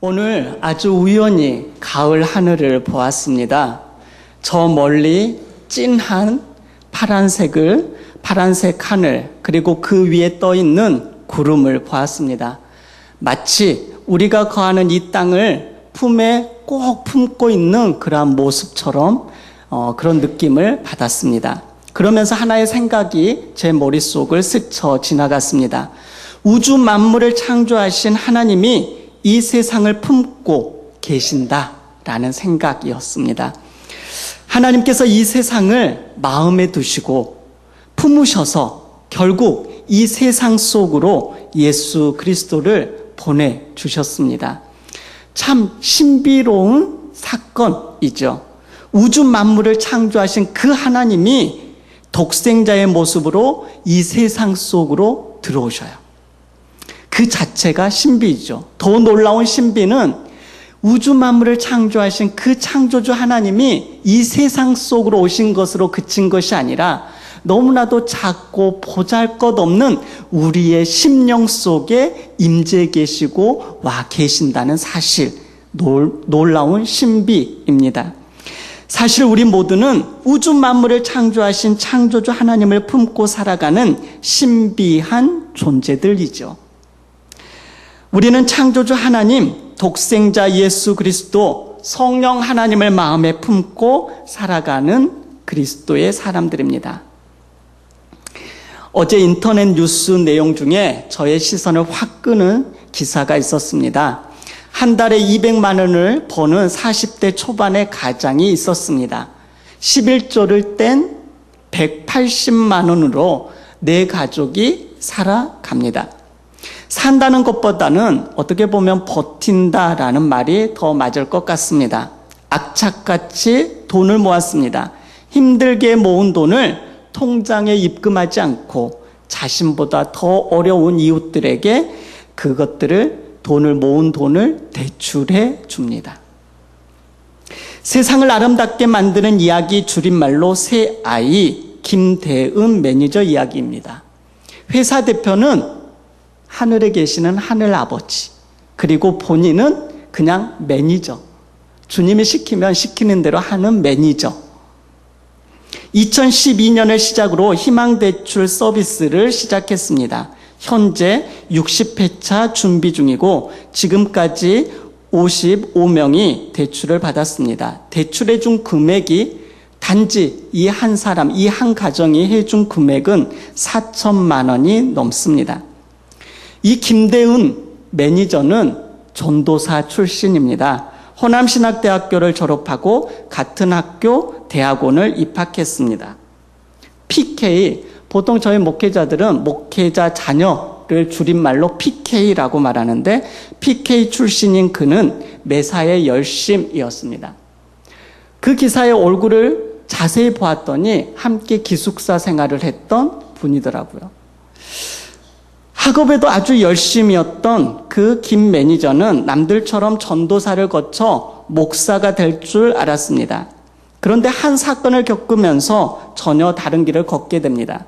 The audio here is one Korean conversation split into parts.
오늘 아주 우연히 가을 하늘을 보았습니다. 저 멀리 진한 파란색 하늘, 그리고 그 위에 떠 있는 구름을 보았습니다. 마치 우리가 거하는 이 땅을 품에 꼭 품고 있는 그러한 모습처럼 그런 느낌을 받았습니다. 그러면서 하나의 생각이 제 머릿속을 스쳐 지나갔습니다. 우주 만물을 창조하신 하나님이 이 세상을 품고 계신다라는 생각이었습니다. 하나님께서 이 세상을 마음에 두시고 품으셔서 결국 이 세상 속으로 예수 그리스도를 보내주셨습니다. 참 신비로운 사건이죠. 우주 만물을 창조하신 그 하나님이 독생자의 모습으로 이 세상 속으로 들어오셔요. 그 자체가 신비죠. 더 놀라운 신비는 우주 만물을 창조하신 그 창조주 하나님이 이 세상 속으로 오신 것으로 그친 것이 아니라 너무나도 작고 보잘것없는 우리의 심령 속에 임재 계시고 와 계신다는 사실, 놀라운 신비입니다. 사실 우리 모두는 우주 만물을 창조하신 창조주 하나님을 품고 살아가는 신비한 존재들이죠. 우리는 창조주 하나님, 독생자 예수 그리스도, 성령 하나님을 마음에 품고 살아가는 그리스도의 사람들입니다. 어제 인터넷 뉴스 내용 중에 저의 시선을 확 끄는 기사가 있었습니다. 한 달에 200만 원을 버는 40대 초반의 가장이 있었습니다. 11조를 뗀 180만 원으로 내 가족이 살아갑니다. 산다는 것보다는 어떻게 보면 버틴다라는 말이 더 맞을 것 같습니다. 악착같이 돈을 모았습니다. 힘들게 모은 돈을 통장에 입금하지 않고 자신보다 더 어려운 이웃들에게 돈을 모은 돈을 대출해 줍니다. 세상을 아름답게 만드는 이야기, 줄임말로 새아이 김대은 매니저 이야기입니다. 회사 대표는 하늘에 계시는 하늘아버지, 그리고 본인은 그냥 매니저, 주님이 시키면 시키는 대로 하는 매니저. 2012년을 시작으로 희망대출 서비스를 시작했습니다. 현재 60회차 준비 중이고 지금까지 55명이 대출을 받았습니다. 대출해 준 금액이 단지 이 한 사람, 이 한 가정이 해준 금액은 4천만 원이 넘습니다. 이 김대은 매니저는 전도사 출신입니다. 호남신학대학교를 졸업하고 같은 학교 대학원을 입학했습니다. PK, 보통 저희 목회자들은 목회자 자녀를 줄임말로 PK라고 말하는데 PK 출신인 그는 매사에 열심이었습니다. 그 기사의 얼굴을 자세히 보았더니 함께 기숙사 생활을 했던 분이더라고요. 학업에도 아주 열심이었던 그 김 매니저는 남들처럼 전도사를 거쳐 목사가 될 줄 알았습니다. 그런데 한 사건을 겪으면서 전혀 다른 길을 걷게 됩니다.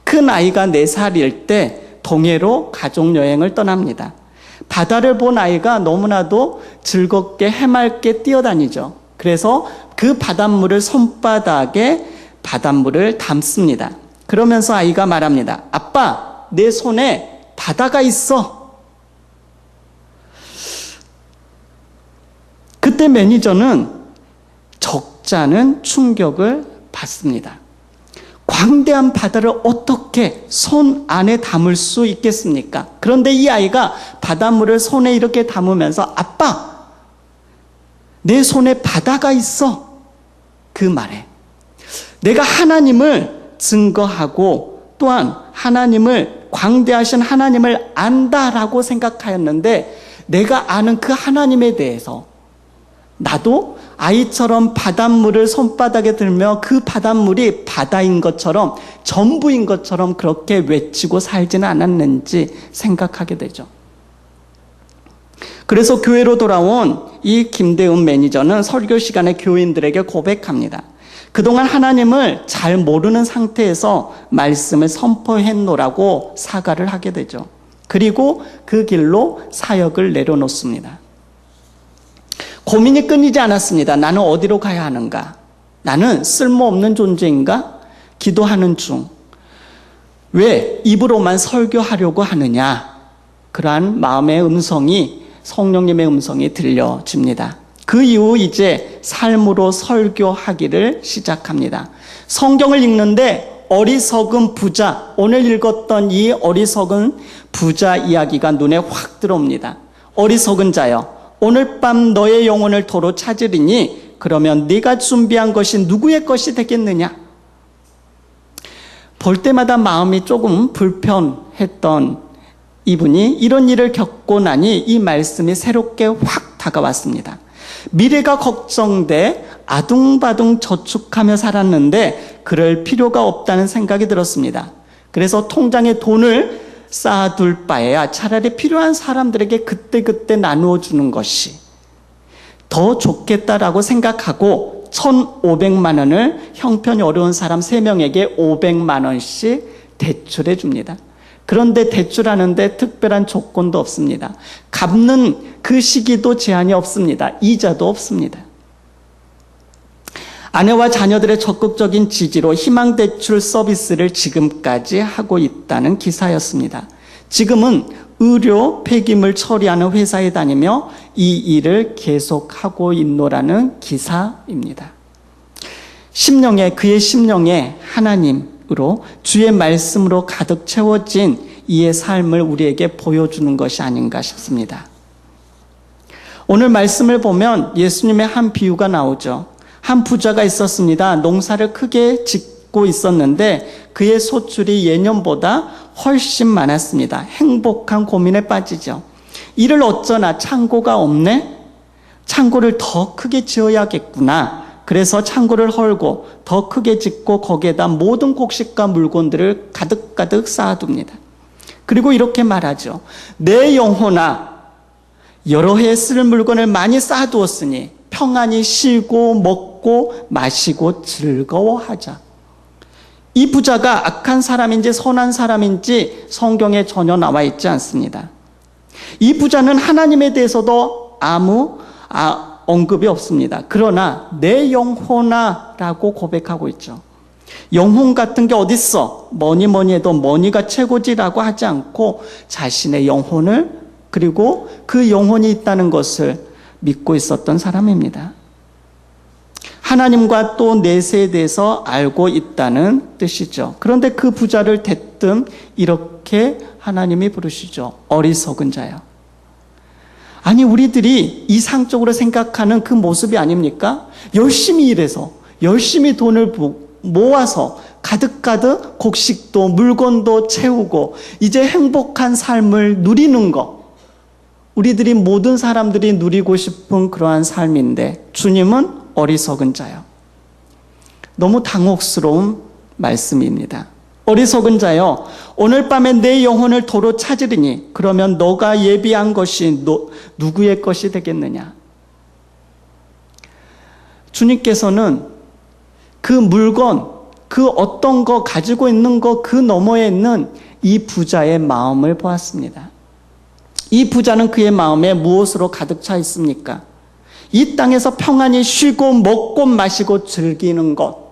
큰 아이가 4살일 때 동해로 가족여행을 떠납니다. 바다를 본 아이가 너무나도 즐겁게 해맑게 뛰어다니죠. 그래서 그 바닷물을 손바닥에 바닷물을 담습니다. 그러면서 아이가 말합니다. 아빠, 내 손에 바다가 있어. 그때 매니저는 적잖은 충격을 받습니다. 광대한 바다를 어떻게 손 안에 담을 수 있겠습니까? 그런데 이 아이가 바닷물을 손에 이렇게 담으면서 아빠, 내 손에 바다가 있어. 그 말에 내가 하나님을 증거하고 또한 하나님을, 광대하신 하나님을 안다라고 생각하였는데 내가 아는 그 하나님에 대해서 나도 아이처럼 바닷물을 손바닥에 들며 그 바닷물이 바다인 것처럼, 전부인 것처럼 그렇게 외치고 살지는 않았는지 생각하게 되죠. 그래서 교회로 돌아온 이 김대은 매니저는 설교 시간에 교인들에게 고백합니다. 그동안 하나님을 잘 모르는 상태에서 말씀을 선포했노라고 사과를 하게 되죠. 그리고 그 길로 사역을 내려놓습니다. 고민이 끊이지 않았습니다. 나는 어디로 가야 하는가? 나는 쓸모없는 존재인가? 기도하는 중. 왜 입으로만 설교하려고 하느냐? 그러한 마음의 음성이, 성령님의 음성이 들려집니다. 그 이후 이제 삶으로 설교하기를 시작합니다. 성경을 읽는데 어리석은 부자, 오늘 읽었던 이 어리석은 부자 이야기가 눈에 확 들어옵니다. 어리석은 자여, 오늘 밤 너의 영혼을 도로 찾으리니 그러면 네가 준비한 것이 누구의 것이 되겠느냐? 볼 때마다 마음이 조금 불편했던 이분이 이런 일을 겪고 나니 이 말씀이 새롭게 확 다가왔습니다. 미래가 걱정돼 아둥바둥 저축하며 살았는데 그럴 필요가 없다는 생각이 들었습니다. 그래서 통장에 돈을 쌓아둘 바에야 차라리 필요한 사람들에게 그때그때 나누어 주는 것이 더 좋겠다라고 생각하고 1,500만 원을 형편이 어려운 사람 3명에게 500만 원씩 대출해 줍니다. 그런데 대출하는데 특별한 조건도 없습니다. 갚는 그 시기도 제한이 없습니다. 이자도 없습니다. 아내와 자녀들의 적극적인 지지로 희망대출 서비스를 지금까지 하고 있다는 기사였습니다. 지금은 의료 폐기물 처리하는 회사에 다니며 이 일을 계속하고 있노라는 기사입니다. 그의 심령에 하나님으로 주의 말씀으로 가득 채워진 이의 삶을 우리에게 보여주는 것이 아닌가 싶습니다. 오늘 말씀을 보면 예수님의 한 비유가 나오죠. 한 부자가 있었습니다. 농사를 크게 짓고 있었는데 그의 소출이 예년보다 훨씬 많았습니다. 행복한 고민에 빠지죠. 이를 어쩌나 창고가 없네? 창고를 더 크게 지어야겠구나. 그래서 창고를 헐고 더 크게 짓고 거기에다 모든 곡식과 물건들을 가득가득 쌓아둡니다. 그리고 이렇게 말하죠. 내 영혼아, 여러 해 쓸 물건을 많이 쌓아두었으니 평안히 쉬고 먹고 마시고 즐거워하자. 이 부자가 악한 사람인지 선한 사람인지 성경에 전혀 나와 있지 않습니다. 이 부자는 하나님에 대해서도 아무 언급이 없습니다. 그러나 내 영혼아 라고 고백하고 있죠. 영혼 같은 게 어딨어? 뭐니 해도 뭐니가 최고지라고 하지 않고 자신의 영혼을 그리고 그 영혼이 있다는 것을 믿고 있었던 사람입니다. 하나님과 또 내세에 대해서 알고 있다는 뜻이죠. 그런데 그 부자를 대뜸 이렇게 하나님이 부르시죠. 어리석은 자요. 아니 우리들이 이상적으로 생각하는 그 모습이 아닙니까? 열심히 일해서 열심히 돈을 모아서 가득가득 곡식도 물건도 채우고 이제 행복한 삶을 누리는 것, 우리들이 모든 사람들이 누리고 싶은 그러한 삶인데 주님은 어리석은 자요. 너무 당혹스러운 말씀입니다. 어리석은 자요, 오늘 밤에 내 영혼을 도로 찾으리니 그러면 너가 예비한 것이 누구의 것이 되겠느냐? 주님께서는 그 물건, 그 어떤 거 가지고 있는 거 그 너머에 있는 이 부자의 마음을 보았습니다. 이 부자는 그의 마음에 무엇으로 가득 차 있습니까? 이 땅에서 평안히 쉬고 먹고 마시고 즐기는 것.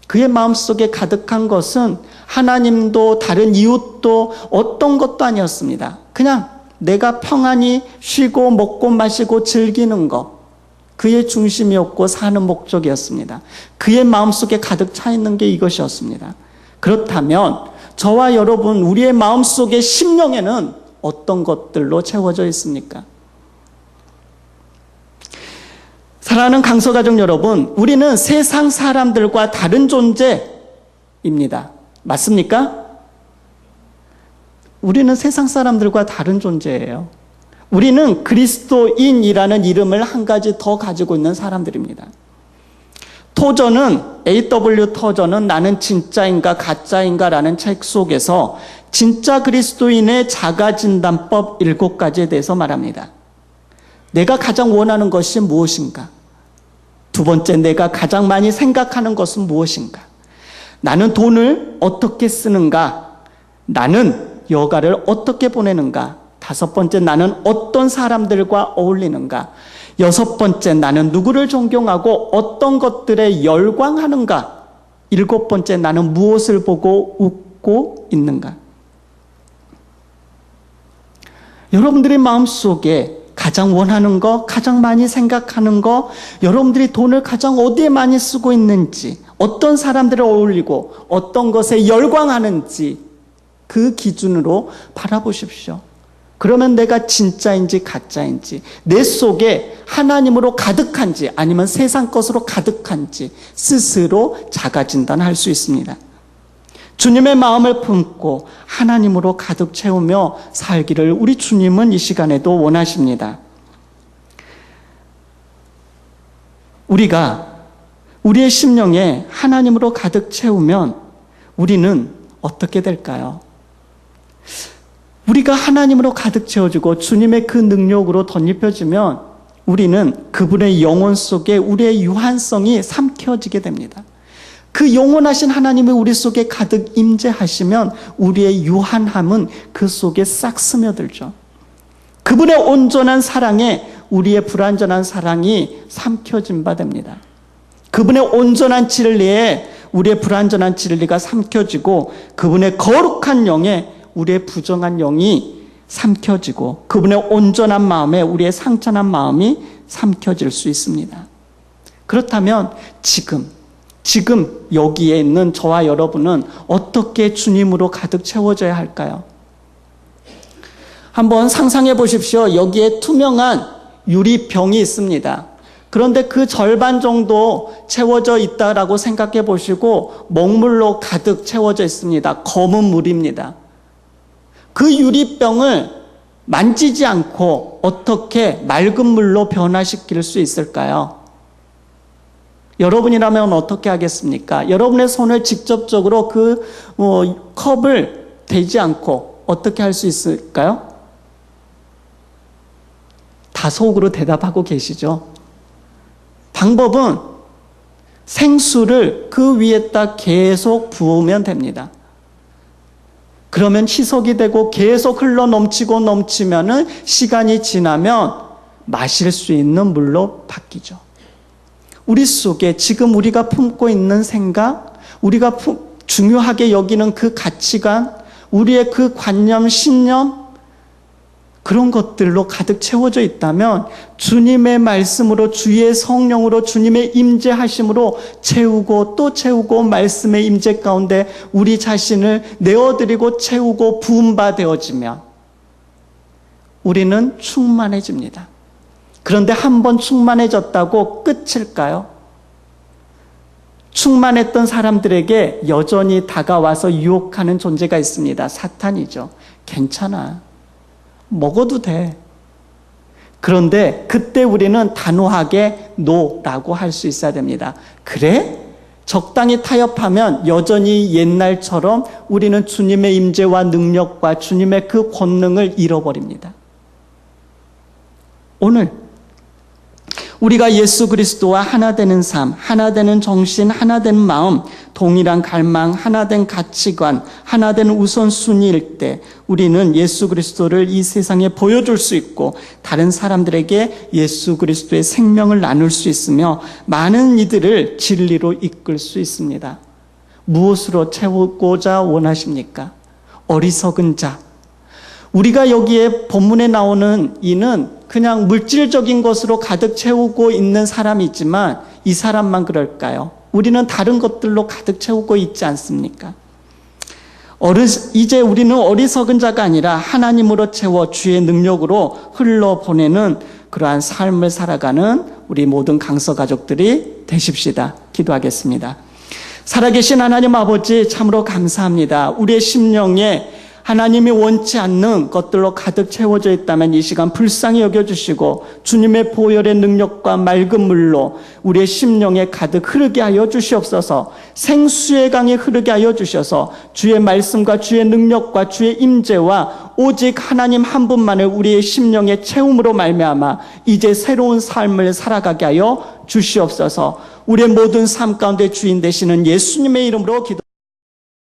그의 마음속에 가득한 것은 하나님도 다른 이웃도 어떤 것도 아니었습니다. 그냥 내가 평안히 쉬고 먹고 마시고 즐기는 것. 그의 중심이었고 사는 목적이었습니다. 그의 마음속에 가득 차 있는 게 이것이었습니다. 그렇다면 저와 여러분 우리의 마음속의 심령에는 어떤 것들로 채워져 있습니까? 사랑하는 강서가족 여러분, 우리는 세상 사람들과 다른 존재입니다. 맞습니까? 우리는 세상 사람들과 다른 존재예요. 우리는 그리스도인이라는 이름을 한 가지 더 가지고 있는 사람들입니다. A.W. 토저는 나는 진짜인가 가짜인가 라는 책 속에서 진짜 그리스도인의 자가진단법 7가지에 대해서 말합니다. 내가 가장 원하는 것이 무엇인가? 두 번째, 내가 가장 많이 생각하는 것은 무엇인가? 나는 돈을 어떻게 쓰는가? 나는 여가를 어떻게 보내는가? 5번째, 나는 어떤 사람들과 어울리는가? 6번째, 나는 누구를 존경하고 어떤 것들에 열광하는가? 7번째, 나는 무엇을 보고 웃고 있는가? 여러분들의 마음속에 가장 원하는 거, 가장 많이 생각하는 거, 여러분들이 돈을 가장 어디에 많이 쓰고 있는지, 어떤 사람들을 어울리고 어떤 것에 열광하는지 그 기준으로 바라보십시오. 그러면 내가 진짜인지 가짜인지, 내 속에 하나님으로 가득한지 아니면 세상 것으로 가득한지 스스로 자가진단할 수 있습니다. 주님의 마음을 품고 하나님으로 가득 채우며 살기를 우리 주님은 이 시간에도 원하십니다. 우리가 우리의 심령에 하나님으로 가득 채우면 우리는 어떻게 될까요? 우리가 하나님으로 가득 채워지고 주님의 그 능력으로 덧입혀지면 우리는 그분의 영혼 속에 우리의 유한성이 삼켜지게 됩니다. 그 영원하신 하나님이 우리 속에 가득 임재하시면 우리의 유한함은 그 속에 싹 스며들죠. 그분의 온전한 사랑에 우리의 불완전한 사랑이 삼켜진 바 됩니다. 그분의 온전한 진리에 우리의 불완전한 진리가 삼켜지고 그분의 거룩한 영에 우리의 부정한 영이 삼켜지고 그분의 온전한 마음에 우리의 상처난 마음이 삼켜질 수 있습니다. 그렇다면 지금 여기에 있는 저와 여러분은 어떻게 주님으로 가득 채워져야 할까요? 한번 상상해 보십시오. 여기에 투명한 유리병이 있습니다. 그런데 그 절반 정도 채워져 있다라고 생각해 보시고 먹물로 가득 채워져 있습니다. 검은 물입니다. 그 유리병을 만지지 않고 어떻게 맑은 물로 변화시킬 수 있을까요? 여러분이라면 어떻게 하겠습니까? 여러분의 손을 직접적으로 그 컵을 대지 않고 어떻게 할 수 있을까요? 다 속으로 대답하고 계시죠? 방법은 생수를 그 위에다 계속 부으면 됩니다. 그러면 희석이 되고 계속 흘러 넘치면은 시간이 지나면 마실 수 있는 물로 바뀌죠. 우리 속에 지금 우리가 품고 있는 생각, 우리가 중요하게 여기는 그 가치관, 우리의 그 관념, 신념, 그런 것들로 가득 채워져 있다면 주님의 말씀으로, 주의 성령으로, 주님의 임재하심으로 채우고 또 채우고 말씀의 임재 가운데 우리 자신을 내어드리고 채우고 부음바 되어지면 우리는 충만해집니다. 그런데 한번 충만해졌다고 끝일까요? 충만했던 사람들에게 여전히 다가와서 유혹하는 존재가 있습니다. 사탄이죠. 괜찮아. 먹어도 돼. 그런데 그때 우리는 단호하게 노라고 할 수 있어야 됩니다. 그래? 적당히 타협하면 여전히 옛날처럼 우리는 주님의 임재와 능력과 주님의 그 권능을 잃어버립니다. 오늘 우리가 예수 그리스도와 하나 되는 삶, 하나 되는 정신, 하나 되는 마음, 동일한 갈망, 하나 된 가치관, 하나 된 우선순위일 때 우리는 예수 그리스도를 이 세상에 보여줄 수 있고 다른 사람들에게 예수 그리스도의 생명을 나눌 수 있으며 많은 이들을 진리로 이끌 수 있습니다. 무엇으로 채우고자 원하십니까? 어리석은 자. 우리가 여기에 본문에 나오는 이는 그냥 물질적인 것으로 가득 채우고 있는 사람이 있지만 이 사람만 그럴까요? 우리는 다른 것들로 가득 채우고 있지 않습니까? 이제 우리는 어리석은 자가 아니라 하나님으로 채워 주의 능력으로 흘러보내는 그러한 삶을 살아가는 우리 모든 강서 가족들이 되십시다. 기도하겠습니다. 살아계신 하나님 아버지, 참으로 감사합니다. 우리의 심령에 하나님이 원치 않는 것들로 가득 채워져 있다면 이 시간 불쌍히 여겨주시고 주님의 보혈의 능력과 맑은 물로 우리의 심령에 가득 흐르게 하여 주시옵소서. 생수의 강에 흐르게 하여 주셔서 주의 말씀과 주의 능력과 주의 임재와 오직 하나님 한 분만을 우리의 심령의 채움으로 말미암아 이제 새로운 삶을 살아가게 하여 주시옵소서. 우리의 모든 삶 가운데 주인 되시는 예수님의 이름으로 기도